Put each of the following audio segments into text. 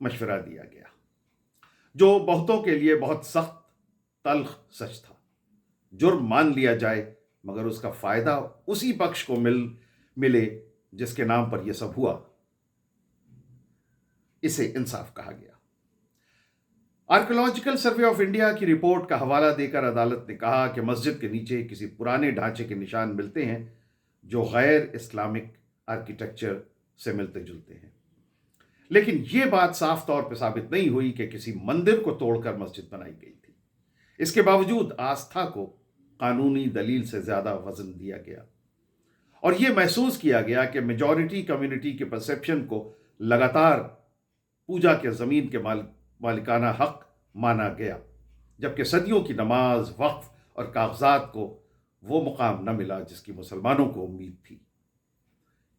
مشورہ دیا گیا، جو بہتوں کے لیے بہت سخت تلخ سچ تھا۔ جرم مان لیا جائے مگر اس کا فائدہ اسی پکش کو ملے جس کے نام پر یہ سب ہوا، اسے انصاف کہا گیا۔ آرکیولوجیکل سروے آف انڈیا کی رپورٹ کا حوالہ دے کر عدالت نے کہا کہ مسجد کے نیچے کسی پرانے ڈھانچے کے نشان ملتے ہیں جو غیر اسلامک آرکیٹیکچر سے ملتے جلتے ہیں، لیکن یہ بات صاف طور پہ ثابت نہیں ہوئی کہ کسی مندر کو توڑ کر مسجد بنائی گئی تھی۔ اس کے باوجود آستھا کو قانونی دلیل سے زیادہ وزن دیا گیا، اور یہ محسوس کیا گیا کہ میجورٹی کمیونٹی کے پرسیپشن کو لگاتار پوجا کے زمین کے مالکانہ حق مانا گیا، جبکہ صدیوں کی نماز، وقف اور کاغذات کو وہ مقام نہ ملا جس کی مسلمانوں کو امید تھی۔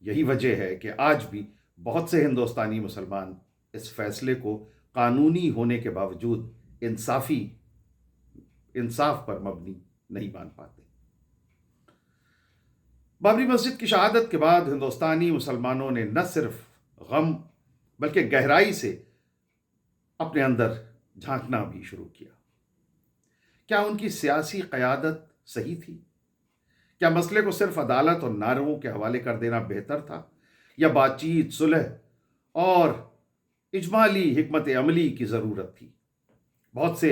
یہی وجہ ہے کہ آج بھی بہت سے ہندوستانی مسلمان اس فیصلے کو قانونی ہونے کے باوجود انصاف پر مبنی نہیں مان پاتے۔ بابری مسجد کی شہادت کے بعد ہندوستانی مسلمانوں نے نہ صرف غم بلکہ گہرائی سے اپنے اندر جھانکنا بھی شروع کیا۔ کیا ان کی سیاسی قیادت صحیح تھی؟ کیا مسئلے کو صرف عدالت اور نعروں کے حوالے کر دینا بہتر تھا، یا بات چیت، صلح اور اجمالی حکمت عملی کی ضرورت تھی؟ بہت سے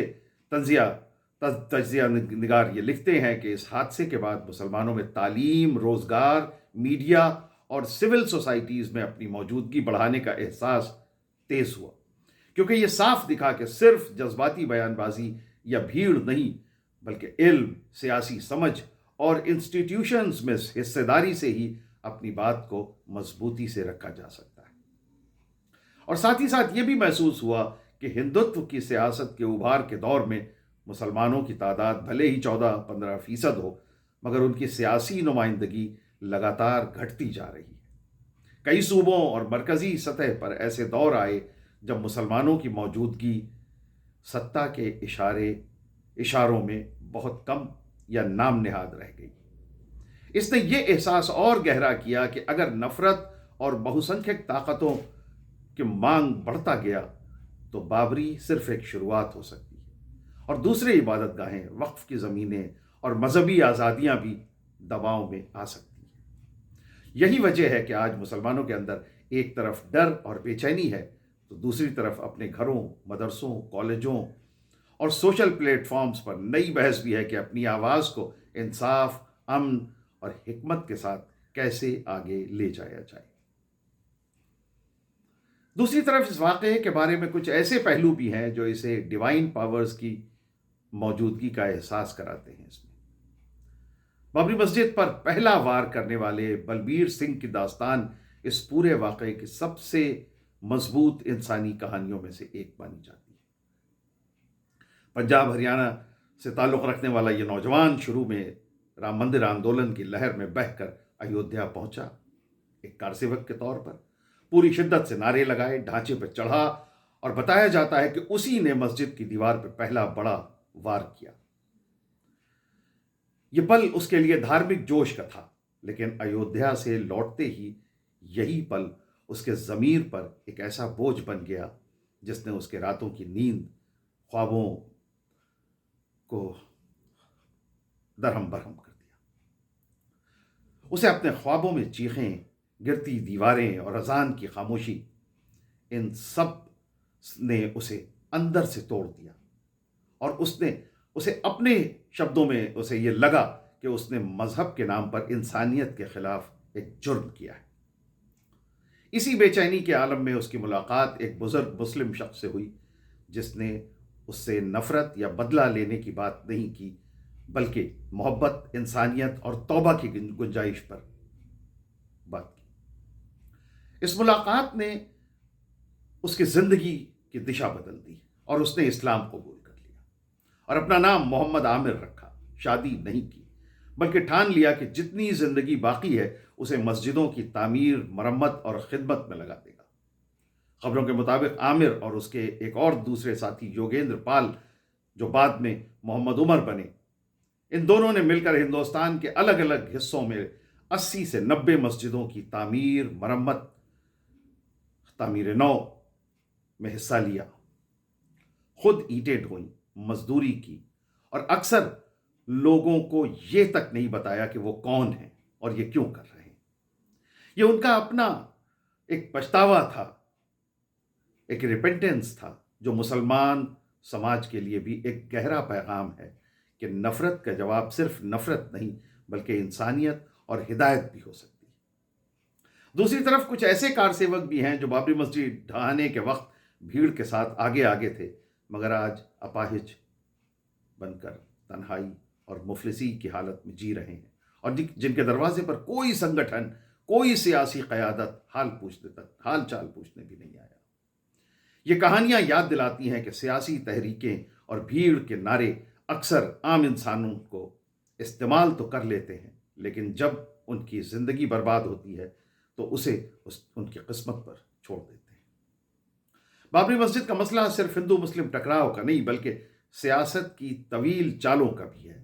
تجزیہ نگار یہ لکھتے ہیں کہ اس حادثے کے بعد مسلمانوں میں تعلیم، روزگار، میڈیا اور سول سوسائٹیز میں اپنی موجودگی بڑھانے کا احساس تیز ہوا، کیونکہ یہ صاف دکھا کہ صرف جذباتی بیان بازی یا بھیڑ نہیں بلکہ علم، سیاسی سمجھ اور انسٹیٹیوشنز میں حصہ داری سے ہی اپنی بات کو مضبوطی سے رکھا جا سکتا ہے۔ اور ساتھ ہی ساتھ یہ بھی محسوس ہوا کہ ہندوتو کی سیاست کے ابھار کے دور میں مسلمانوں کی تعداد بھلے ہی 14-15% ہو، مگر ان کی سیاسی نمائندگی لگاتار گھٹتی جا رہی ہے۔ کئی صوبوں اور مرکزی سطح پر ایسے دور آئے جب مسلمانوں کی موجودگی سطح کے اشاروں میں بہت کم یا نام نہاد رہ گئی۔ اس نے یہ احساس اور گہرا کیا کہ اگر نفرت اور بہوسنکھیک طاقتوں کی مانگ بڑھتا گیا تو بابری صرف ایک شروعات ہو سکتی ہے، اور دوسرے عبادت گاہیں، وقف کی زمینیں اور مذہبی آزادیاں بھی دباؤ میں آ سکتی ہیں۔ یہی وجہ ہے کہ آج مسلمانوں کے اندر ایک طرف ڈر اور بے چینی ہے تو دوسری طرف اپنے گھروں، مدرسوں، کالجوں اور سوشل پلیٹ فارمز پر نئی بحث بھی ہے کہ اپنی آواز کو انصاف، امن اور حکمت کے ساتھ کیسے آگے لے جایا جائے۔ دوسری طرف اس واقعے کے بارے میں کچھ ایسے پہلو بھی ہیں جو اسے ڈیوائن پاورز کی موجودگی کا احساس کراتے ہیں۔ اس میں بابری مسجد پر پہلا وار کرنے والے بلبیر سنگھ کی داستان اس پورے واقعے کی سب سے مضبوط انسانی کہانیوں میں سے ایک مانی جاتی ہے۔ پنجاب ہریانہ سے تعلق رکھنے والا یہ نوجوان شروع میں رام مندر آندولن کی لہر میں بہہ کر ایودھیا پہنچا، ایک کارسیوک کے طور پر پوری شدت سے نعرے لگائے، ڈھانچے پر چڑھا، اور بتایا جاتا ہے کہ اسی نے مسجد کی دیوار پہ پہلا بڑا وار کیا۔ یہ پل اس کے لیے دھارمک جوش کا تھا، لیکن ایودھیا سے لوٹتے ہی یہی پل اس کے ضمیر پر ایک ایسا بوجھ بن گیا جس نے اس کے راتوں کی نیند، خوابوں کو درہم برہم کر دیا۔ اسے اپنے خوابوں میں چیخیں، گرتی دیواریں اور اذان کی خاموشی، ان سب نے اسے اندر سے توڑ دیا، اور اسے اپنے شبدوں میں اسے یہ لگا کہ اس نے مذہب کے نام پر انسانیت کے خلاف ایک جرم کیا ہے۔ اسی بے چینی کے عالم میں اس کی ملاقات ایک بزرگ مسلم شخص سے ہوئی جس نے اس سے نفرت یا بدلہ لینے کی بات نہیں کی، بلکہ محبت، انسانیت اور توبہ کی گنجائش پر بات کی۔ اس ملاقات نے اس کی زندگی کی دشا بدل دی اور اس نے اسلام قبول کر لیا اور اپنا نام محمد عامر رکھا۔ شادی نہیں کی، بلکہ ٹھان لیا کہ جتنی زندگی باقی ہے اسے مسجدوں کی تعمیر، مرمت اور خدمت میں لگا دے گا۔ خبروں کے مطابق عامر اور اس کے ایک اور دوسرے ساتھی یوگیندر پال، جو بعد میں محمد عمر بنے، ان دونوں نے مل کر ہندوستان کے الگ الگ حصوں میں 80 سے 90 مسجدوں کی تعمیر، مرمت، تعمیر نو میں حصہ لیا، خود اینٹیں ڈھوئیں، مزدوری کی، اور اکثر لوگوں کو یہ تک نہیں بتایا کہ وہ کون ہیں اور یہ کیوں کر رہے ہیں۔ یہ ان کا اپنا ایک پچھتاوا تھا، ایک ریپنٹنس تھا، جو مسلمان سماج کے لیے بھی ایک گہرا پیغام ہے کہ نفرت کا جواب صرف نفرت نہیں بلکہ انسانیت اور ہدایت بھی ہو سکتی ہے۔ دوسری طرف کچھ ایسے کارسیوک بھی ہیں جو بابری مسجد ڈھانے کے وقت بھیڑ کے ساتھ آگے آگے تھے، مگر آج اپاہج بن کر تنہائی اور مفلسی کی حالت میں جی رہے ہیں، اور جن کے دروازے پر کوئی سنگٹھن، کوئی سیاسی قیادت حال چال پوچھنے بھی نہیں آیا۔ یہ کہانیاں یاد دلاتی ہیں کہ سیاسی تحریکیں اور بھیڑ کے نعرے اکثر عام انسانوں کو استعمال تو کر لیتے ہیں، لیکن جب ان کی زندگی برباد ہوتی ہے تو اسے ان کی قسمت پر چھوڑ دیتے ہیں۔ بابری مسجد کا مسئلہ صرف ہندو مسلم ٹکراؤ کا نہیں بلکہ سیاست کی طویل چالوں کا بھی ہے۔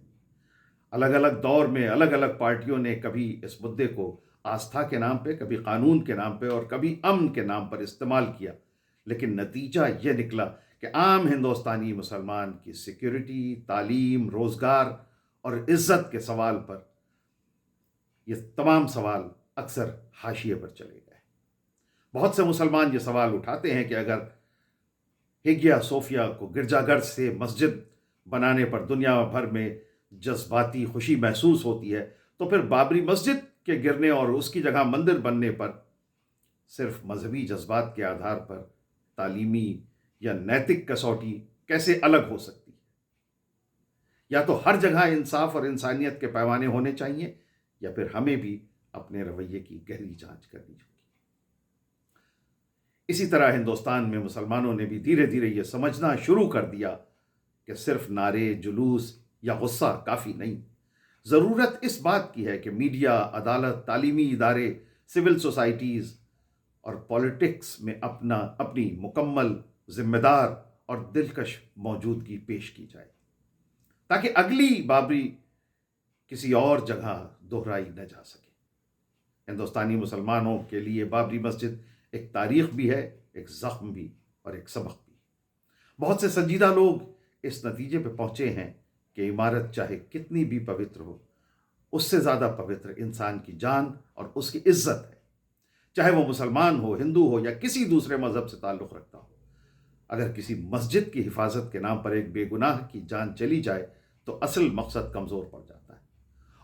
الگ الگ دور میں الگ الگ پارٹیوں نے کبھی اس مدعے کو آستھا کے نام پہ، کبھی قانون کے نام پہ اور کبھی امن کے نام پر استعمال کیا، لیکن نتیجہ یہ نکلا کہ عام ہندوستانی مسلمان کی سیکیورٹی، تعلیم، روزگار اور عزت کے سوال پر یہ تمام سوال اکثر حاشیے پر چلے گئے۔ بہت سے مسلمان یہ سوال اٹھاتے ہیں کہ اگر ہیگیا صوفیہ کو گرجا گھر سے مسجد بنانے پر دنیا بھر میں جذباتی خوشی محسوس ہوتی ہے تو پھر بابری مسجد کے گرنے اور اس کی جگہ مندر بننے پر صرف مذہبی جذبات کے آدھار پر تعلیمی یا نیتک کسوٹی کیسے الگ ہو سکتی ہے؟ یا تو ہر جگہ انصاف اور انسانیت کے پیمانے ہونے چاہیے، یا پھر ہمیں بھی اپنے رویے کی گہری جانچ کرنی ہوگی۔ اسی طرح ہندوستان میں مسلمانوں نے بھی دھیرے دھیرے یہ سمجھنا شروع کر دیا کہ صرف نعرے، جلوس یا غصہ کافی نہیں، ضرورت اس بات کی ہے کہ میڈیا، عدالت، تعلیمی ادارے، سول سوسائٹیز اور پالیٹکس میں اپنی مکمل، ذمہ دار اور دلکش موجودگی پیش کی جائے، تاکہ اگلی بابری کسی اور جگہ دہرائی نہ جا سکے۔ ہندوستانی مسلمانوں کے لیے بابری مسجد ایک تاریخ بھی ہے، ایک زخم بھی اور ایک سبق بھی۔ بہت سے سنجیدہ لوگ اس نتیجے پہ پہنچے ہیں کہ عمارت چاہے کتنی بھی پوتر ہو، اس سے زیادہ پوتر انسان کی جان اور اس کی عزت ہے، چاہے وہ مسلمان ہو، ہندو ہو یا کسی دوسرے مذہب سے تعلق رکھتا ہو۔ اگر کسی مسجد کی حفاظت کے نام پر ایک بے گناہ کی جان چلی جائے تو اصل مقصد کمزور پڑ جاتا ہے،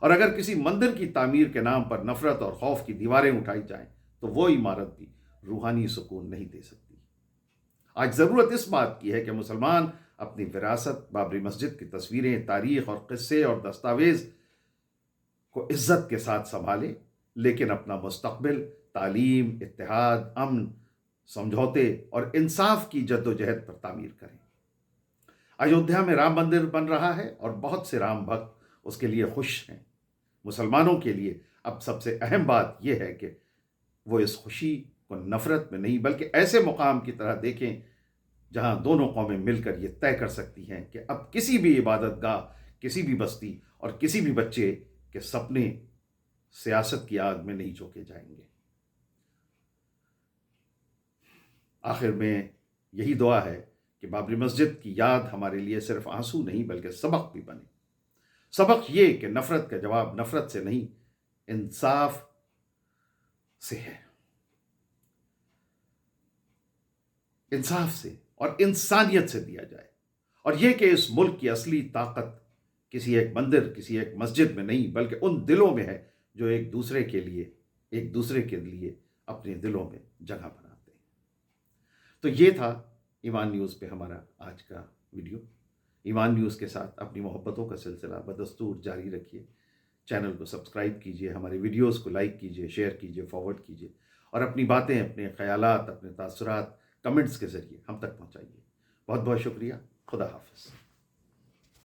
اور اگر کسی مندر کی تعمیر کے نام پر نفرت اور خوف کی دیواریں اٹھائی جائیں تو وہ عمارت بھی روحانی سکون نہیں دے سکتی۔ آج ضرورت اس بات کی ہے کہ مسلمان اپنی وراثت، بابری مسجد کی تصویریں، تاریخ اور قصے اور دستاویز کو عزت کے ساتھ سنبھالے، لیکن اپنا مستقبل تعلیم، اتحاد، امن، سمجھوتے اور انصاف کی جد و جہد پر تعمیر کریں۔ ایودھیا میں رام مندر بن رہا ہے اور بہت سے رام بھکت اس کے لیے خوش ہیں۔ مسلمانوں کے لیے اب سب سے اہم بات یہ ہے کہ وہ اس خوشی کو نفرت میں نہیں بلکہ ایسے مقام کی طرح دیکھیں جہاں دونوں قومیں مل کر یہ طے کر سکتی ہیں کہ اب کسی بھی عبادت گاہ، کسی بھی بستی اور کسی بھی بچے کے سپنے سیاست کی آگ میں نہیں جھونکے جائیں گے۔ آخر میں یہی دعا ہے کہ بابری مسجد کی یاد ہمارے لیے صرف آنسو نہیں بلکہ سبق بھی بنے۔ سبق یہ کہ نفرت کا جواب نفرت سے نہیں، انصاف سے ہے، انصاف سے اور انسانیت سے دیا جائے، اور یہ کہ اس ملک کی اصلی طاقت کسی ایک مندر، کسی ایک مسجد میں نہیں بلکہ ان دلوں میں ہے جو ایک دوسرے کے لیے اپنے دلوں میں جگہ بناتے ہیں۔ تو یہ تھا ایمان نیوز پہ ہمارا آج کا ویڈیو۔ ایمان نیوز کے ساتھ اپنی محبتوں کا سلسلہ بدستور جاری رکھیے، چینل کو سبسکرائب کیجیے، ہمارے ویڈیوز کو لائک کیجیے، شیئر کیجیے، فارورڈ کیجیے، اور اپنی باتیں، اپنے خیالات، اپنے تاثرات کمنٹس کے ذریعے ہم تک پہنچائیے۔ بہت بہت شکریہ۔ خدا حافظ۔